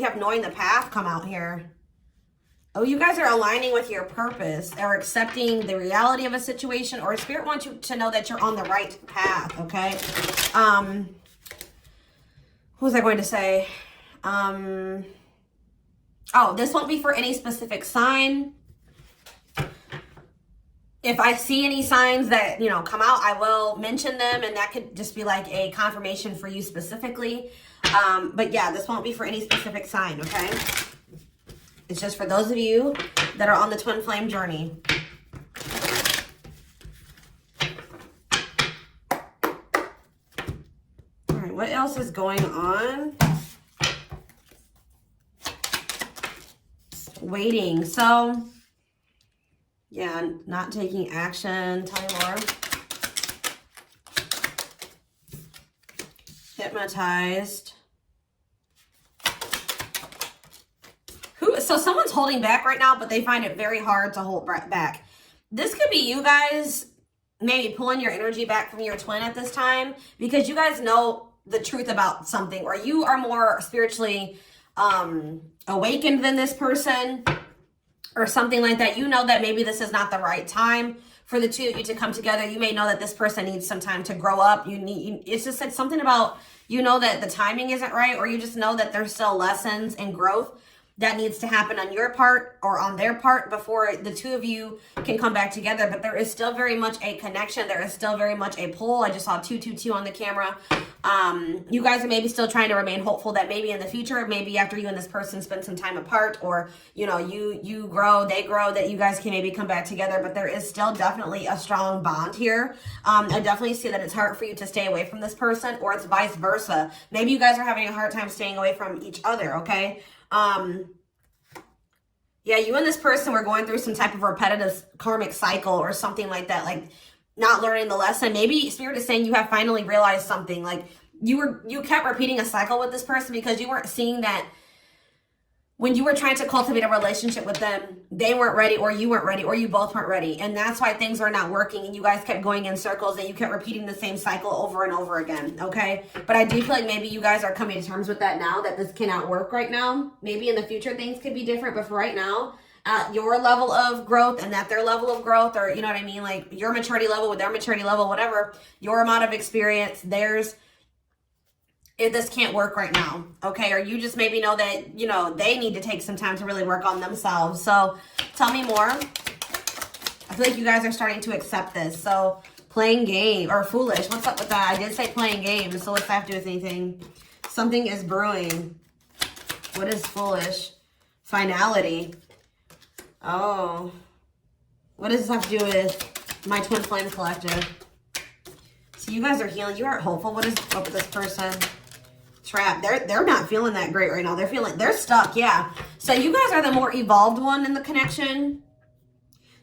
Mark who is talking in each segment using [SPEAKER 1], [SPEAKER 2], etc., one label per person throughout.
[SPEAKER 1] we have knowing the path come out here. Oh, you guys are aligning with your purpose or accepting the reality of a situation, or Spirit wants you to know that you're on the right path, okay? What was I going to say? Oh, this won't be for any specific sign. If I see any signs that, you know, come out, I will mention them, and that could just be like a confirmation for you specifically. But yeah, this won't be for any specific sign, okay? It's just for those of you that are on the twin flame journey. All right, what else is going on? Waiting. So, yeah, not taking action. Tell me more. Hypnotized. So someone's holding back right now, but they find it very hard to hold back. This could be you guys maybe pulling your energy back from your twin at this time because you guys know the truth about something, or you are more spiritually awakened than this person or something like that. You know that maybe this is not the right time for the two of you to come together. You may know that this person needs some time to grow up. It's just like something about, you know, that the timing isn't right, or you just know that there's still lessons and growth that needs to happen on your part or on their part before the two of you can come back together. But there is still very much a connection. There is still very much a pull. I just saw 222 on the camera. You guys are maybe still trying to remain hopeful that maybe in the future, maybe after you and this person spend some time apart, or, you know, you grow, they grow, that you guys can maybe come back together. But there is still definitely a strong bond here. I definitely see that it's hard for you to stay away from this person, or it's vice versa. Maybe you guys are having a hard time staying away from each other, okay? Yeah, you and this person were going through some type of repetitive karmic cycle or something like that, like not learning the lesson. Maybe Spirit is saying you have finally realized something. Like you kept repeating a cycle with this person because you weren't seeing that when you were trying to cultivate a relationship with them, they weren't ready, or you weren't ready, or you both weren't ready. And that's why things were not working, and you guys kept going in circles, and you kept repeating the same cycle over and over again, okay? But I do feel like maybe you guys are coming to terms with that now, that this cannot work right now. Maybe in the future things could be different, but for right now, at your level of growth and at their level of growth, or you know what I mean? Like your maturity level with their maturity level, whatever, your amount of experience, theirs, this can't work right now, okay? Or you just maybe know that, you know, they need to take some time to really work on themselves. So tell me more. I feel like you guys are starting to accept this. So playing game, or foolish. What's up with that? I did say playing games, so what's that have to do with anything? Something is brewing. What is foolish? Finality. Oh. What does this have to do with my twin flame collective? So you guys are healing. You are hopeful. What is up with this person? Trap. They're not feeling that great right now. They're stuck. Yeah. So you guys are the more evolved one in the connection.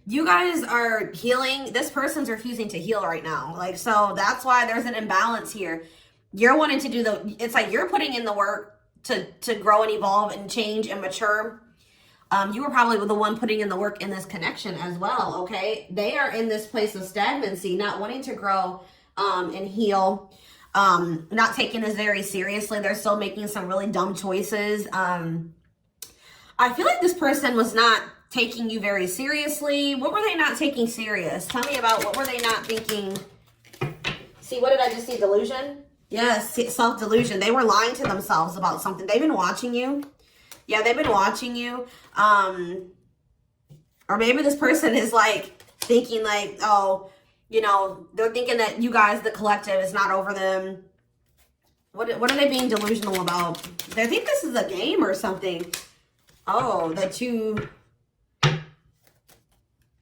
[SPEAKER 1] You guys are healing. This person's refusing to heal right now. Like, so that's why there's an imbalance here. You're wanting to do it's like you're putting in the work to grow and evolve and change and mature. You were probably the one putting in the work in this connection as well. Okay. They are in this place of stagnancy, not wanting to grow and heal. Not taking this very seriously. They're still making some really dumb choices. I feel like this person was not taking you very seriously. What were they not taking serious? Tell me about what were they not thinking? See, what did I just see? Delusion? Yes, self-delusion. They were lying to themselves about something. They've been watching you. Yeah, they've been watching you. Or maybe this person is like thinking like, oh, you know, they're thinking that you guys, the collective, is not over them. What are they being delusional about? They think this is a game or something. Oh, that you...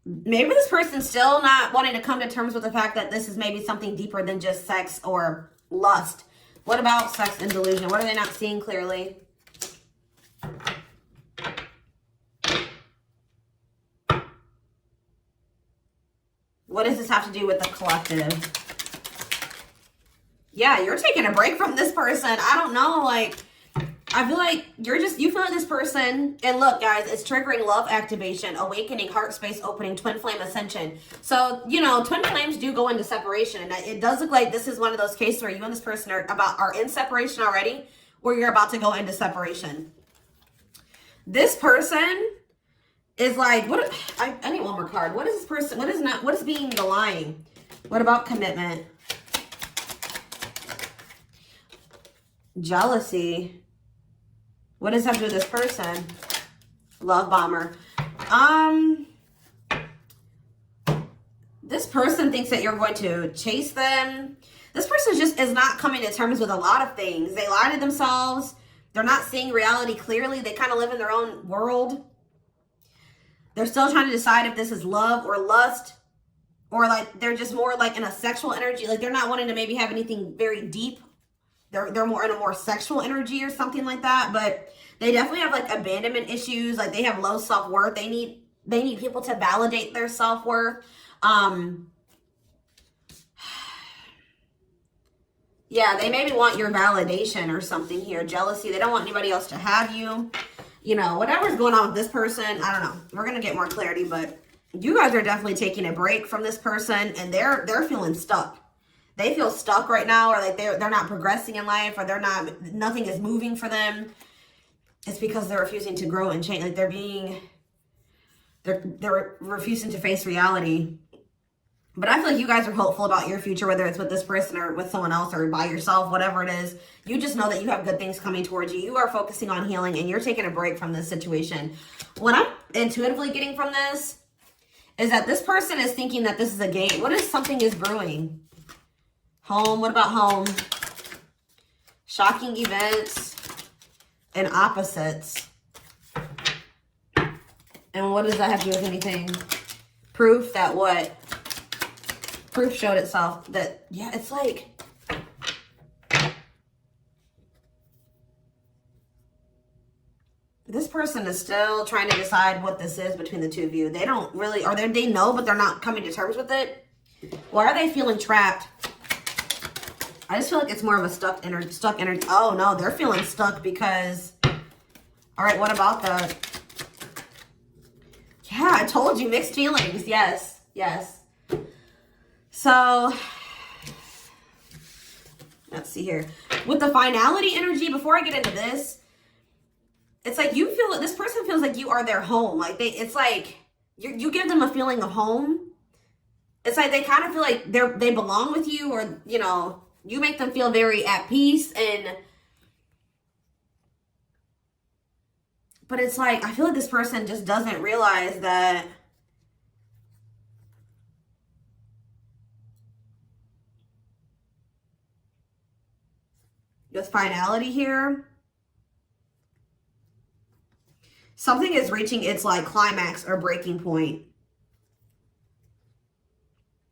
[SPEAKER 1] Maybe this person's still not wanting to come to terms with the fact that this is maybe something deeper than just sex or lust. What about sex and delusion? What are they not seeing clearly? What does this have to do with the collective? Yeah, you're taking a break from this person. I don't know, like, I feel like you feel like this person, and look, guys, it's triggering love activation, awakening, heart space opening, twin flame ascension. So, you know, twin flames do go into separation, and it does look like this is one of those cases where you and this person are in separation already, or you're about to go into separation. This person is like, what? I need one more card. What is this person? What is not? What is being the lying? What about commitment? Jealousy. What does that have to do with this person? Love bomber. This person thinks that you're going to chase them. This person just is not coming to terms with a lot of things. They lie to themselves. They're not seeing reality clearly. They kind of live in their own world. They're still trying to decide if this is love or lust, or like they're just more like in a sexual energy. Like they're not wanting to maybe have anything very deep. They're more in a more sexual energy or something like that. But they definitely have like abandonment issues. Like they have low self-worth. They need people to validate their self-worth. Yeah, they maybe want your validation or something here. Jealousy. They don't want anybody else to have you. You know, whatever's going on with this person, I don't know. We're going to get more clarity, but you guys are definitely taking a break from this person, and they're feeling stuck. They feel stuck right now, or like they're not progressing in life, or nothing is moving for them. It's because they're refusing to grow and change. Like they're refusing to face reality. But I feel like you guys are hopeful about your future, whether it's with this person or with someone else or by yourself, whatever it is. You just know that you have good things coming towards you. You are focusing on healing, and you're taking a break from this situation. What I'm intuitively getting from this is that this person is thinking that this is a game. What if something is brewing? Home. What about home? Shocking events and opposites. And what does that have to do with anything? Proof that what? Proof showed itself that, yeah, it's like, this person is still trying to decide what this is between the two of you. They don't really, or they know, but they're not coming to terms with it. Why are they feeling trapped? I just feel like it's more of a stuck energy. Oh no, they're feeling stuck because, all right, what about the, yeah, I told you, mixed feelings. Yes, yes. So, let's see here. With the finality energy, before I get into this, it's like you feel, this person feels like you are their home. Like it's like you give them a feeling of home. It's like they kind of feel like they belong with you, or, you know, you make them feel very at peace. But it's like, I feel like this person just doesn't realize that with finality here, something is reaching its like climax or breaking point.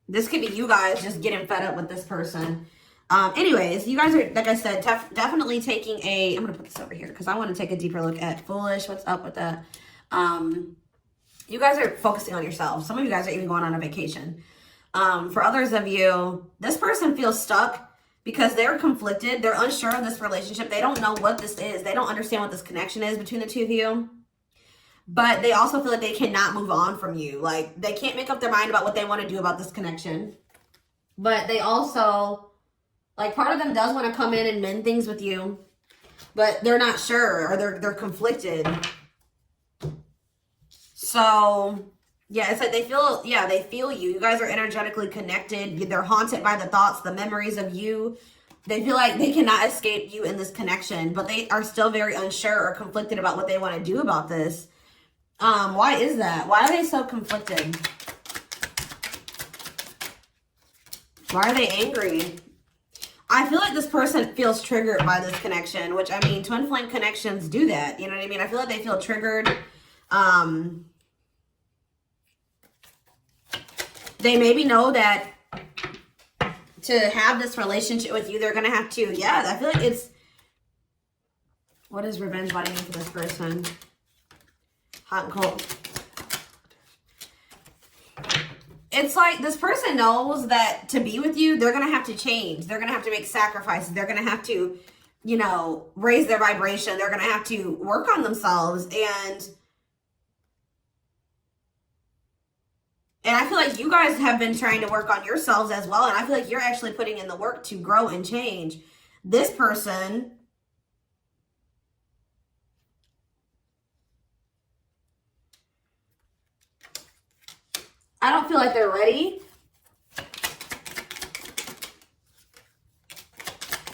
[SPEAKER 1] This could be you guys just getting fed up with this person. Anyways, you guys are, like I said, definitely taking I'm going to put this over here because I want to take a deeper look at foolish. What's up with that? You guys are focusing on yourselves. Some of you guys are even going on a vacation. For others of you, this person feels stuck because they're conflicted. They're unsure of this relationship. They don't know what this is. They don't understand what this connection is between the two of you. But they also feel like they cannot move on from you. Like, they can't make up their mind about what they want to do about this connection. But they also, like, part of them does want to come in and mend things with you. But they're not sure, or they're conflicted. So, yeah, it's like they feel you. You guys are energetically connected. They're haunted by the thoughts, the memories of you. They feel like they cannot escape you in this connection, but they are still very unsure or conflicted about what they want to do about this. Why is that? Why are they so conflicted? Why are they angry? I feel like this person feels triggered by this connection, which, I mean, twin flame connections do that. You know what I mean? I feel like they feel triggered. They maybe know that to have this relationship with you, they're going to have to, yeah, I feel like it's, what is revenge body mean for this person? Hot and cold. It's like this person knows that to be with you, they're going to have to change. They're going to have to make sacrifices. They're going to have to, you know, raise their vibration. They're going to have to work on themselves. And I feel like you guys have been trying to work on yourselves as well. And I feel like you're actually putting in the work to grow and change. This person, I don't feel like they're ready.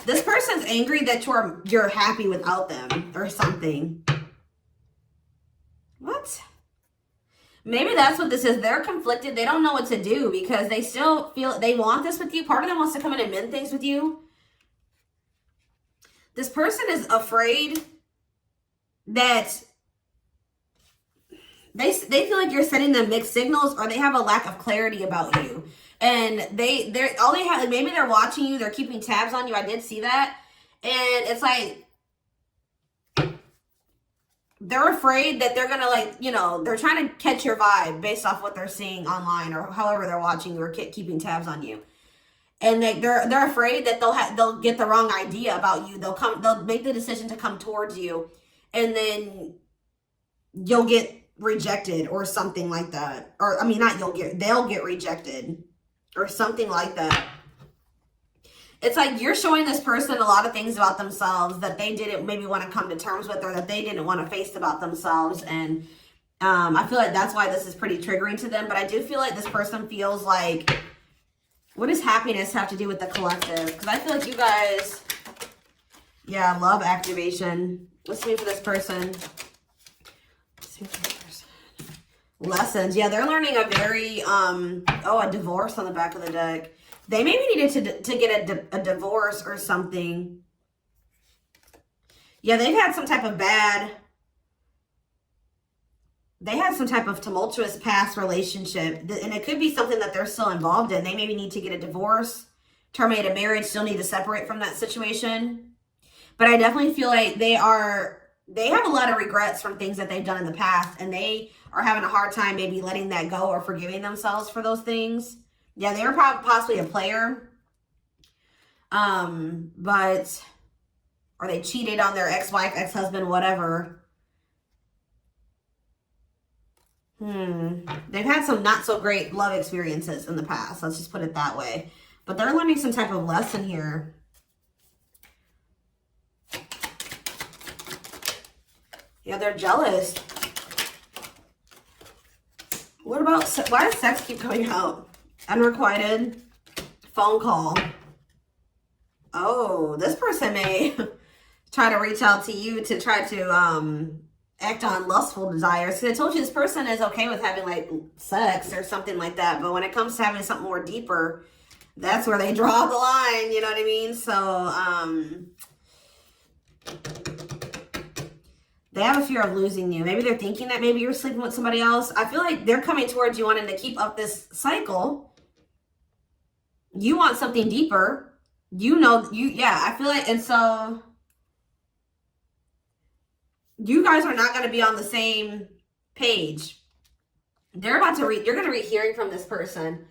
[SPEAKER 1] This person's angry that you're happy without them or something. What? Maybe that's what this is. They're conflicted. They don't know what to do because they still feel they want this with you. Part of them wants to come in and mend things with you. This person is afraid that they feel like you're sending them mixed signals, or they have a lack of clarity about you. And they're all they have, like, maybe they're watching you, they're keeping tabs on you. I did see that. And it's like they're afraid that they're gonna, like, you know, they're trying to catch your vibe based off what they're seeing online or however they're watching you or keeping tabs on you. And they're afraid that they'll get the wrong idea about you. They'll make the decision to come towards you, and then you'll get rejected or something like that. Or I mean, they'll get rejected or something like that. It's like you're showing this person a lot of things about themselves that they didn't maybe want to come to terms with, or that they didn't want to face about themselves. And I feel like that's why this is pretty triggering to them. But I do feel like this person feels like, what does happiness have to do with the collective? Because I feel like you guys, yeah, love activation. Let's see for this person. Let's see for this person. Lessons. Yeah, they're learning a very, a divorce on the back of the deck. They maybe needed to get a divorce or something. Yeah, they've had some type of they had some type of tumultuous past relationship. And it could be something that they're still involved in. They maybe need to get a divorce, terminate a marriage, still need to separate from that situation. But I definitely feel like they have a lot of regrets from things that they've done in the past. And they are having a hard time maybe letting that go or forgiving themselves for those things. Yeah, they were possibly a player. Or they cheated on their ex-wife, ex-husband, whatever. They've had some not so great love experiences in the past. Let's just put it that way. But they're learning some type of lesson here. Yeah, they're jealous. What about, why does sex keep coming out? Unrequited phone call. Oh, this person may try to reach out to you to try to act on lustful desires. So I told you this person is okay with having like sex or something like that, but when it comes to having something more deeper, that's where they draw the line, you know what I mean? So they have a fear of losing you. Maybe they're thinking that maybe you're sleeping with somebody else. I feel like they're coming towards you wanting to keep up this cycle. You want something deeper. I feel like, and so you guys are not going to be on the same page. You're going to be hearing from this person.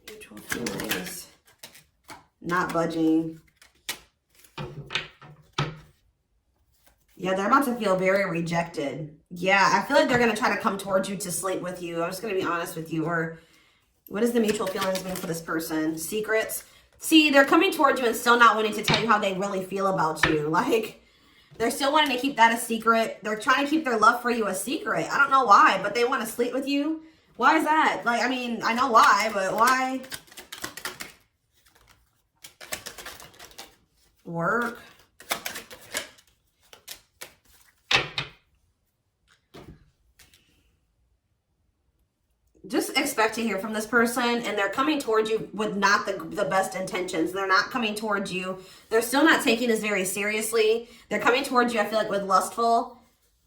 [SPEAKER 1] Mutual feelings. Not budging. Yeah, they're about to feel very rejected. Yeah, I feel like they're going to try to come towards you to sleep with you. I'm just going to be honest with you. Or what does the mutual feelings mean for this person? Secrets. See, they're coming towards you and still not wanting to tell you how they really feel about you. Like, they're still wanting to keep that a secret. They're trying to keep their love for you a secret. I don't know why, but they want to sleep with you. Why is that? Like, I mean, I know why, but why? Work. Just expect to hear from this person, and they're coming towards you with not the best intentions. They're not coming towards you. They're still not taking this very seriously. They're coming towards you, I feel like, with lustful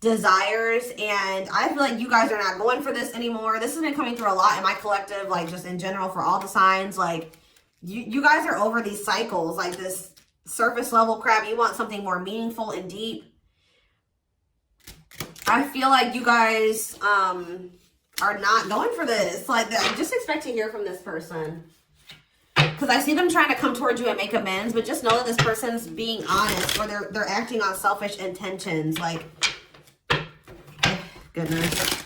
[SPEAKER 1] desires, and I feel like you guys are not going for this anymore. This has been coming through a lot in my collective, like just in general for all the signs. Like, you guys are over these cycles, like this surface level crap. You want something more meaningful and deep. I feel like you guys, are not going for this. Like, I just expect to hear from this person. Because I see them trying to come towards you and make amends, but just know that this person's being honest, or they're acting on selfish intentions. Like, goodness.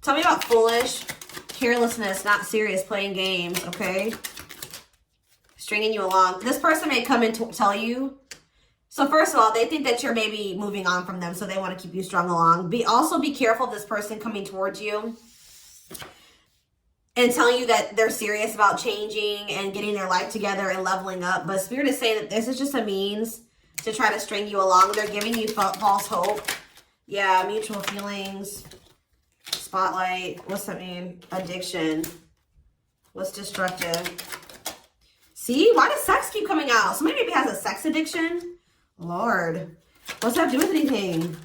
[SPEAKER 1] Tell me about foolish, carelessness, not serious, playing games, okay? Stringing you along. This person may come and tell you So first of all, they think that you're maybe moving on from them, so they want to keep you strung along. Also be careful of this person coming towards you and telling you that they're serious about changing and getting their life together and leveling up. But Spirit is saying that this is just a means to try to string you along. They're giving you false hope. Yeah, mutual feelings. Spotlight. What's that mean? Addiction. What's destructive? See? Why does sex keep coming out? Somebody maybe has a sex addiction. Lord. What's that do with anything?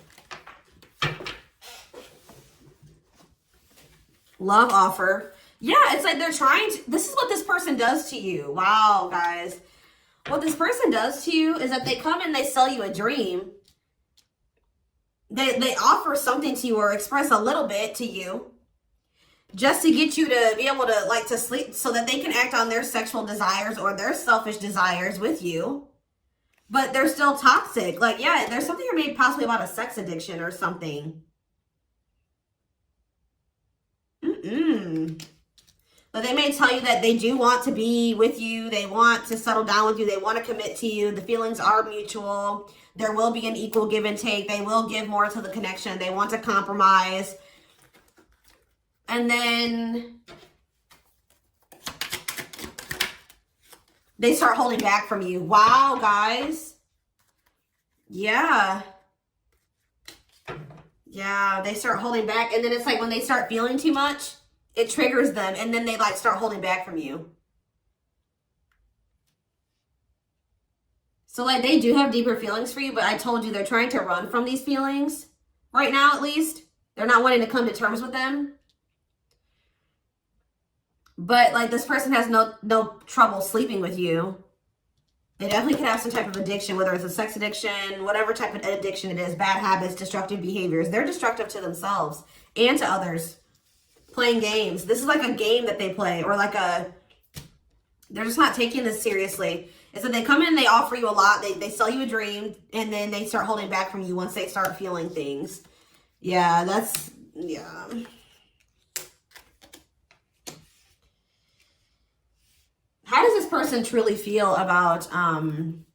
[SPEAKER 1] Love offer. Yeah, it's like they're trying to... This is what this person does to you. Wow, guys. What this person does to you is that they come and they sell you a dream. They offer something to you or express a little bit to you just to get you to be able to, like, to sleep so that they can act on their sexual desires or their selfish desires with you. But they're still toxic. Like, yeah, there's something you're maybe possibly about a sex addiction or something. But they may tell you that they do want to be with you. They want to settle down with you. They want to commit to you. The feelings are mutual. There will be an equal give and take. They will give more to the connection. They want to compromise. And then they start holding back from you. Wow, guys. Yeah. Yeah, they start holding back. And then it's like when they start feeling too much, it triggers them. And then they like start holding back from you. So like they do have deeper feelings for you, but I told you they're trying to run from these feelings right now, at least. They're not wanting to come to terms with them. But like this person has no trouble sleeping with you. They definitely could have some type of addiction, whether it's a sex addiction, whatever type of addiction it is, bad habits, destructive behaviors. They're destructive to themselves and to others. Playing games. This is like a game that they play, or like they're just not taking this seriously. It's that they come in and they offer you a lot. They sell you a dream, and then they start holding back from you once they start feeling things. Yeah, yeah. How does this person truly feel about, my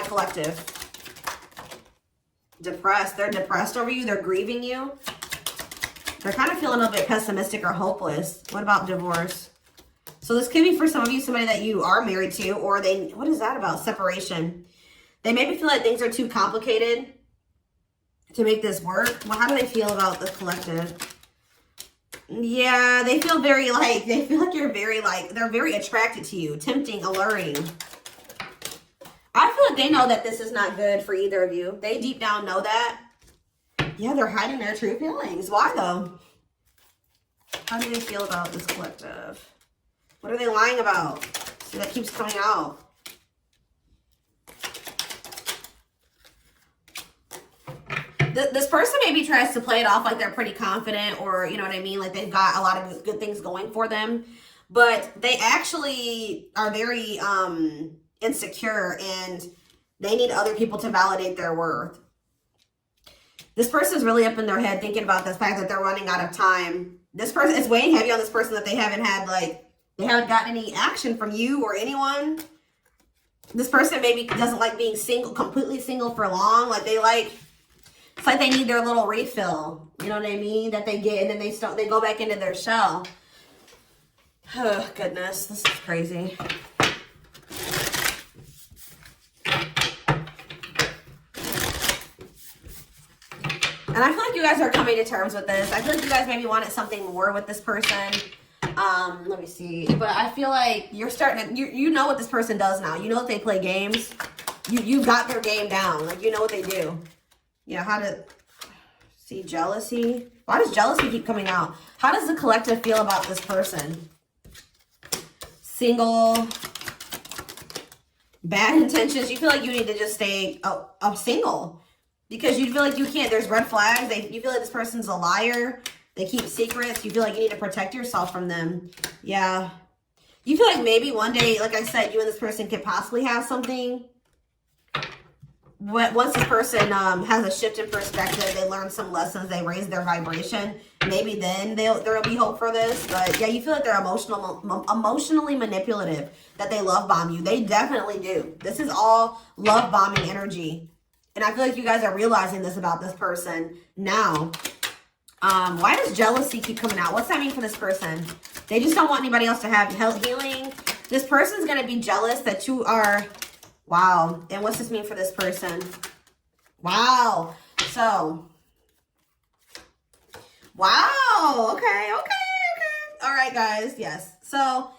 [SPEAKER 1] collective? Depressed. They're depressed over you. They're grieving you. They're kind of feeling a little bit pessimistic or hopeless. What about divorce? So this could be for some of you, somebody that you are married to, or what is that about? Separation. They maybe feel like things are too complicated to make this work. Well, how do they feel about the collective? Yeah, they feel very like, they're very attracted to you, tempting, alluring. I feel like they know that this is not good for either of you. They deep down know that. Yeah, they're hiding their true feelings. Why though? How do they feel about this collective? What are they lying about? See, that keeps coming out. This person maybe tries to play it off like they're pretty confident, or you know what I mean, like they've got a lot of good things going for them, but they actually are very insecure, and they need other people to validate their worth. This person is really up in their head thinking about the fact that they're running out of time. This person, it's weighing heavy on this person that they haven't gotten any action from you or anyone. This person maybe doesn't like being single, completely single for long. Like it's like they need their little refill. You know what I mean? That they get, and then they go back into their shell. Oh, goodness. This is crazy. And I feel like you guys are coming to terms with this. I feel like you guys maybe wanted something more with this person. Let me see. But I feel like you're starting to, you know what this person does now. You know that they play games. You've got their game down. Like, you know what they do. Yeah, see jealousy. Why does jealousy keep coming out? How does the collective feel about this person? Single. Bad intentions. You feel like you need to just stay single. Because you feel like you can't. There's red flags. You feel like this person's a liar. They keep secrets. You feel like you need to protect yourself from them. Yeah. You feel like maybe one day, like I said, you and this person could possibly have something. once this person has a shift in perspective, they learn some lessons, they raise their vibration, maybe then there'll be hope for this. But yeah, you feel like they're emotionally manipulative, that they love bomb you. They definitely do. This is all love bombing energy. And I feel like you guys are realizing this about this person now. Why does jealousy keep coming out? What's that mean for this person? They just don't want anybody else to have healing. This person's going to be jealous that you are... Wow. And what's this mean for this person? Wow. So... Wow. Okay. All right, guys. Yes. So...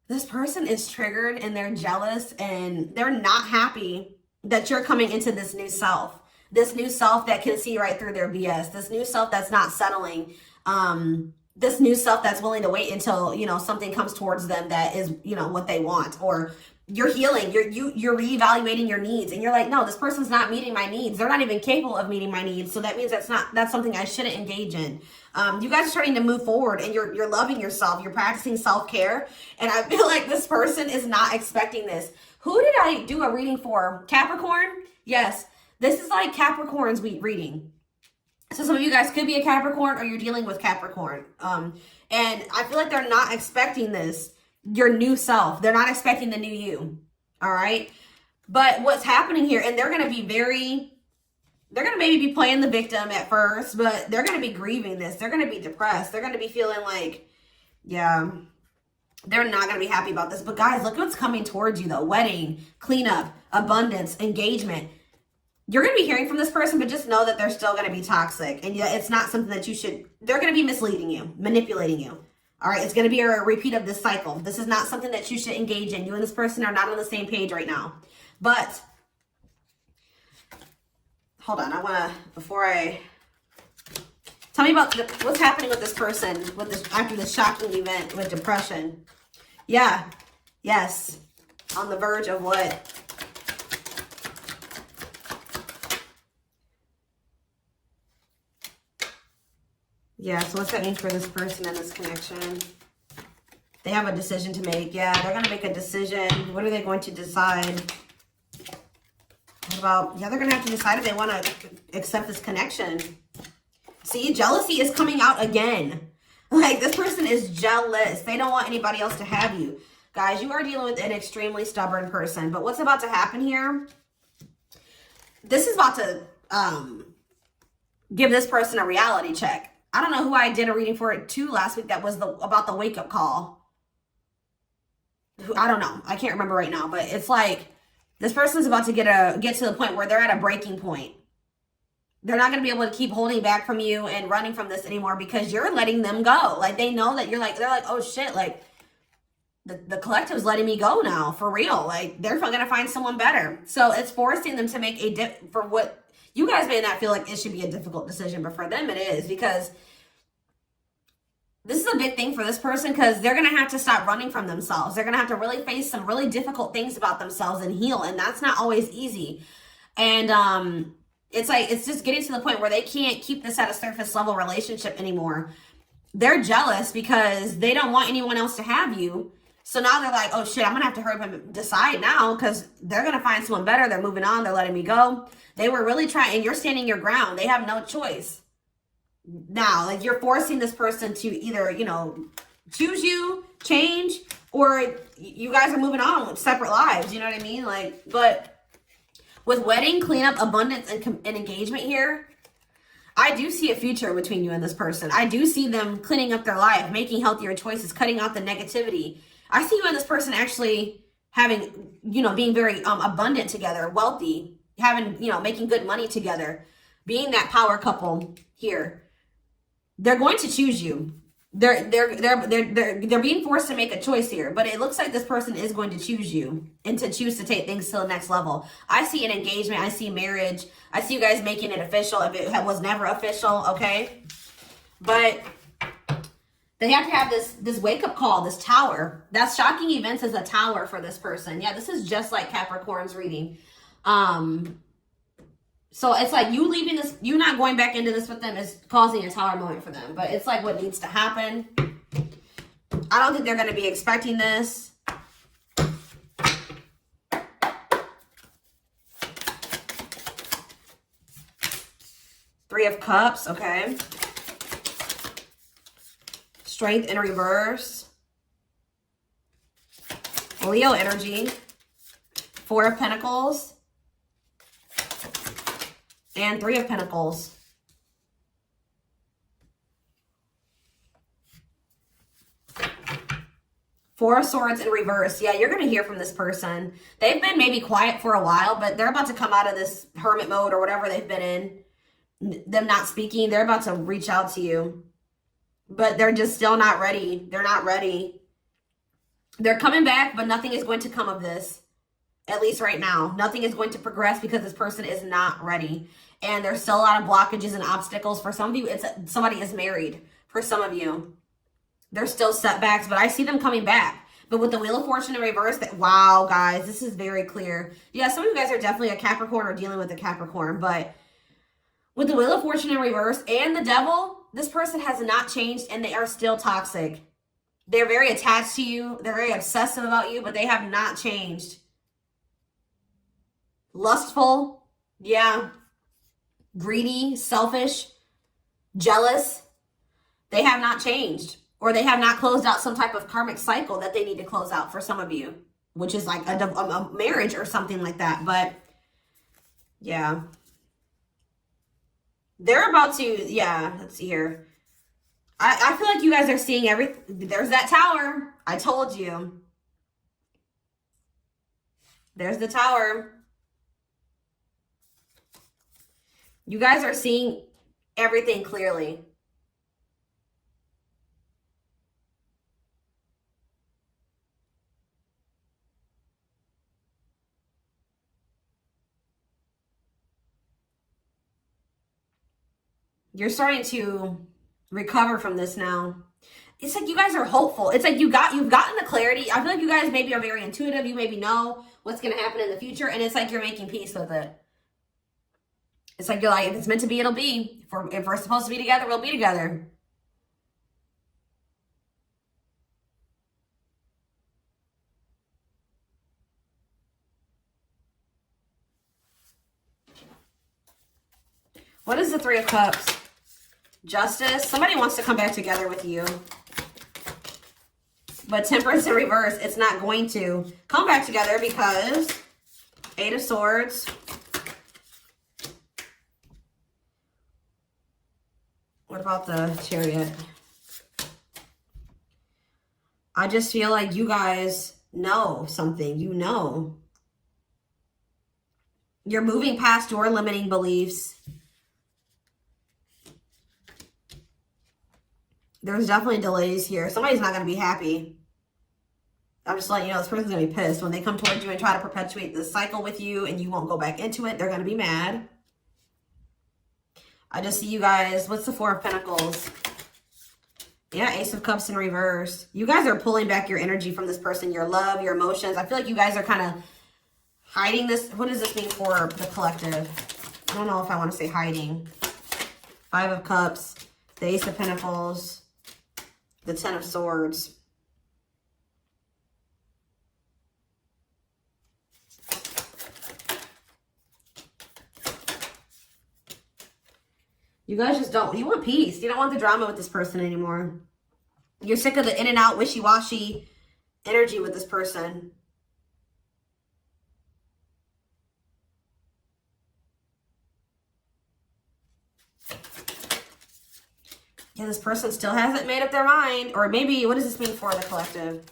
[SPEAKER 1] This person is triggered and they're jealous and they're not happy that you're coming into this new self. This new self that can see right through their BS. This new self that's not settling. This new self that's willing to wait until, you know, something comes towards them that is, you know, what they want. Or you're healing. You're reevaluating your needs. And you're like, no, this person's not meeting my needs. They're not even capable of meeting my needs. So that means that's something I shouldn't engage in. You guys are starting to move forward and you're loving yourself. You're practicing self-care. And I feel like this person is not expecting this. Who did I do a reading for? Capricorn? Yes. This is like Capricorn's reading. So some of you guys could be a Capricorn or you're dealing with Capricorn. And I feel like they're not expecting this, your new self. They're not expecting the new you. All right. But what's happening here, and they're going to be they're going to maybe be playing the victim at first, but they're going to be grieving this. They're going to be depressed. They're going to be feeling like, yeah, they're not going to be happy about this. But guys, look what's coming towards you though. Wedding, cleanup, abundance, engagement. You're going to be hearing from this person, but just know that they're still going to be toxic. And it's not something that you should, they're going to be misleading you, manipulating you. All right. It's going to be a repeat of this cycle. This is not something that you should engage in. You and this person are not on the same page right now. But hold on. I want to, tell me about what's happening with this person with this after this shocking event with depression. Yeah. Yes. On the verge of what? Yeah, so what's that mean for this person and this connection? They have a decision to make. Yeah, they're going to make a decision. What are they going to decide? What about, yeah, they're going to have to decide if they want to accept this connection. See, jealousy is coming out again. Like, this person is jealous. They don't want anybody else to have you. Guys, you are dealing with an extremely stubborn person. But what's about to happen here? This is about to give this person a reality check. I don't know who I did a reading for it too last week that was about the wake-up call. I don't know. I can't remember right now. But it's like this person's about to get to the point where they're at a breaking point. They're not going to be able to keep holding back from you and running from this anymore because you're letting them go. Like, they know that they're like, oh shit, like the collective's letting me go now, for real. Like, they're going to find someone better. So it's forcing them to make for what you guys may not feel like it should be a difficult decision, but for them it is, because this is a big thing for this person, because they're going to have to stop running from themselves. They're going to have to really face some really difficult things about themselves and heal. And that's not always easy. And, it's like, it's just getting to the point where they can't keep this at a surface level relationship anymore. They're jealous because they don't want anyone else to have you. So now they're like, oh shit, I'm going to have to hurry up and decide now, because they're going to find someone better. They're moving on. They're letting me go. They were really trying, and you're standing your ground. They have no choice. Now, like, you're forcing this person to either, you know, choose you, change, or you guys are moving on with separate lives. You know what I mean? Like, but with wedding, cleanup, abundance, and engagement here, I do see a future between you and this person. I do see them cleaning up their life, making healthier choices, cutting out the negativity. I see you and this person actually having, you know, being very abundant together, wealthy, having, you know, making good money together, being that power couple here. They're going to choose you. They're being forced to make a choice here, but it looks like this person is going to choose you and to choose to take things to the next level. I see an engagement. I see marriage. I see you guys making it official if it was never official, okay? But they have to have this wake-up call, this tower. That's shocking events as a tower for this person. Yeah, this is just like Capricorn's reading. So it's like you leaving this, you not going back into this with them is causing a tower moment for them. But it's like what needs to happen. I don't think they're going to be expecting this. Three of Cups, okay. Strength in reverse. Leo energy. Four of Pentacles. And Three of Pentacles. Four of Swords in reverse. Yeah, you're going to hear from this person. They've been maybe quiet for a while, but they're about to come out of this hermit mode or whatever they've been in. Them not speaking. They're about to reach out to you. But they're just still not ready. They're not ready. They're coming back, but nothing is going to come of this. At least right now. Nothing is going to progress because this person is not ready. And there's still a lot of blockages and obstacles. For some of you, somebody is married. For some of you. There's still setbacks, but I see them coming back. But with the Wheel of Fortune in reverse, wow, guys, this is very clear. Yeah, some of you guys are definitely a Capricorn or dealing with a Capricorn, but with the Wheel of Fortune in reverse and the Devil, this person has not changed and they are still toxic. They're very attached to you. They're very obsessive about you, but they have not changed. Lustful, yeah. Greedy, selfish, jealous. They have not changed. Or they have not closed out some type of karmic cycle that they need to close out for some of you. Which is like a marriage or something like that. But, yeah. They're about to, yeah, let's see here. I feel like you guys are seeing everything. There's that tower. I told you. There's the tower. You guys are seeing everything clearly. You're starting to recover from this now. It's like you guys are hopeful. It's like you've gotten the clarity. I feel like you guys maybe are very intuitive. You maybe know what's going to happen in the future. And it's like you're making peace with it. It's like you're like, if it's meant to be, it'll be. If we're supposed to be together, we'll be together. What is the Three of Cups? Justice. Somebody wants to come back together with you. But Temperance in reverse, it's not going to come back together because Eight of Swords. What about the Chariot? I just feel like you guys know something. You know. You're moving past your limiting beliefs. There's definitely delays here. Somebody's not going to be happy. I'm just letting you know this person's going to be pissed. When they come towards you and try to perpetuate this cycle with you and you won't go back into it, they're going to be mad. I just see you guys. What's the Four of Pentacles? Yeah, Ace of Cups in reverse. You guys are pulling back your energy from this person, your love, your emotions. I feel like you guys are kind of hiding this. What does this mean for the collective? I don't know if I want to say hiding. Five of Cups, the Ace of Pentacles, the Ten of Swords. You guys just don't, you want peace. You don't want the drama with this person anymore. You're sick of the in and out, wishy-washy energy with this person. Yeah, this person still hasn't made up their mind. Or maybe, what does this mean for the collective?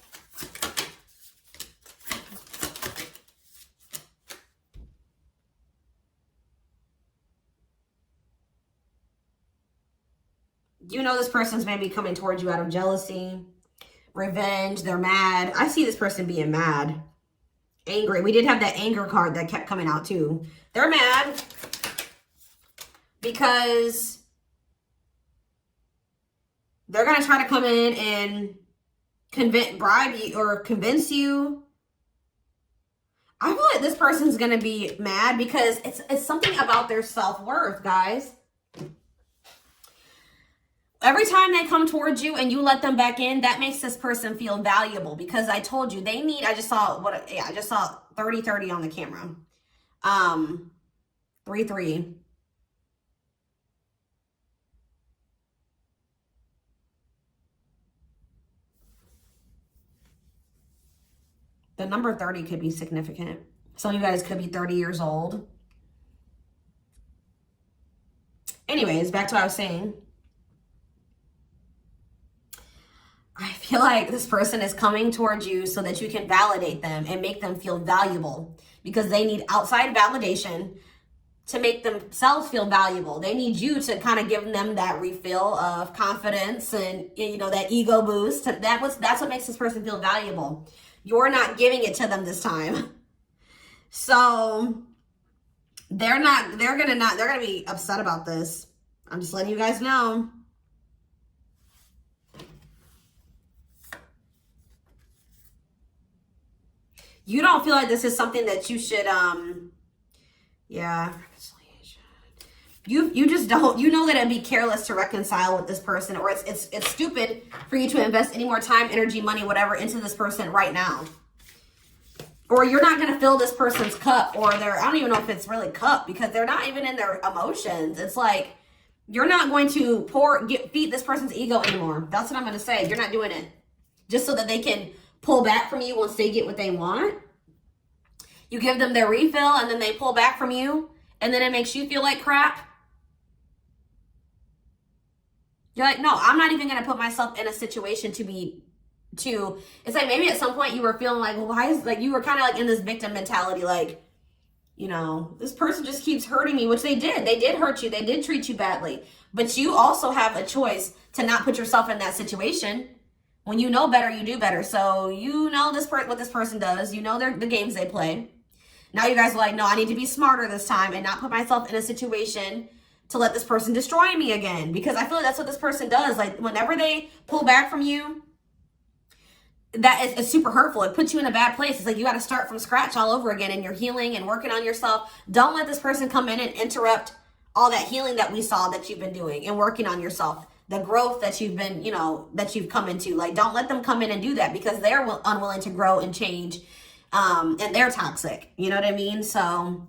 [SPEAKER 1] You know this person's maybe coming towards you out of jealousy, revenge, they're mad. I see this person being mad, angry. We did have that anger card that kept coming out too. They're mad because they're going to try to come in and bribe you or convince you. I feel like this person's going to be mad because it's something about their self-worth, guys. Every time they come towards you and you let them back in, that makes this person feel valuable because I told you they need, I just saw 30-30 on the camera. 3-3. The number 30 could be significant. Some of you guys could be 30 years old. Anyways, back to what I was saying. I feel like this person is coming towards you so that you can validate them and make them feel valuable, because they need outside validation to make themselves feel valuable. They need you to kind of give them that refill of confidence and, you know, that ego boost. That's what makes this person feel valuable. You're not giving it to them this time. So they're gonna be upset about this. I'm just letting you guys know. You don't feel like this is something that you should, yeah. You just don't, you know that it'd be careless to reconcile with this person, or it's stupid for you to invest any more time, energy, money, whatever into this person right now. Or you're not going to fill this person's cup, or I don't even know if it's really cup, because they're not even in their emotions. It's like, you're not going to feed this person's ego anymore. That's what I'm going to say. You're not doing it just so that they can pull back from you once they get what they want. You give them their refill and then they pull back from you, and then it makes you feel like crap. You're like, no, I'm not even going to put myself in a situation it's like maybe at some point you were feeling like, well, why is, like, you were kind of like in this victim mentality, like, you know, this person just keeps hurting me, which they did. They did hurt you. They did treat you badly. But you also have a choice to not put yourself in that situation. When you know better, you do better. So you know what this person does. You know the games they play. Now you guys are like, no, I need to be smarter this time and not put myself in a situation to let this person destroy me again. Because I feel like that's what this person does. Like, whenever they pull back from you, that is super hurtful. It puts you in a bad place. It's like you got to start from scratch all over again, and you're healing and working on yourself. Don't let this person come in and interrupt all that healing that we saw that you've been doing and working on yourself. The growth that you've been, you know, that you've come into. Like, don't let them come in and do that, because they're unwilling to grow and change. And they're toxic. You know what I mean? So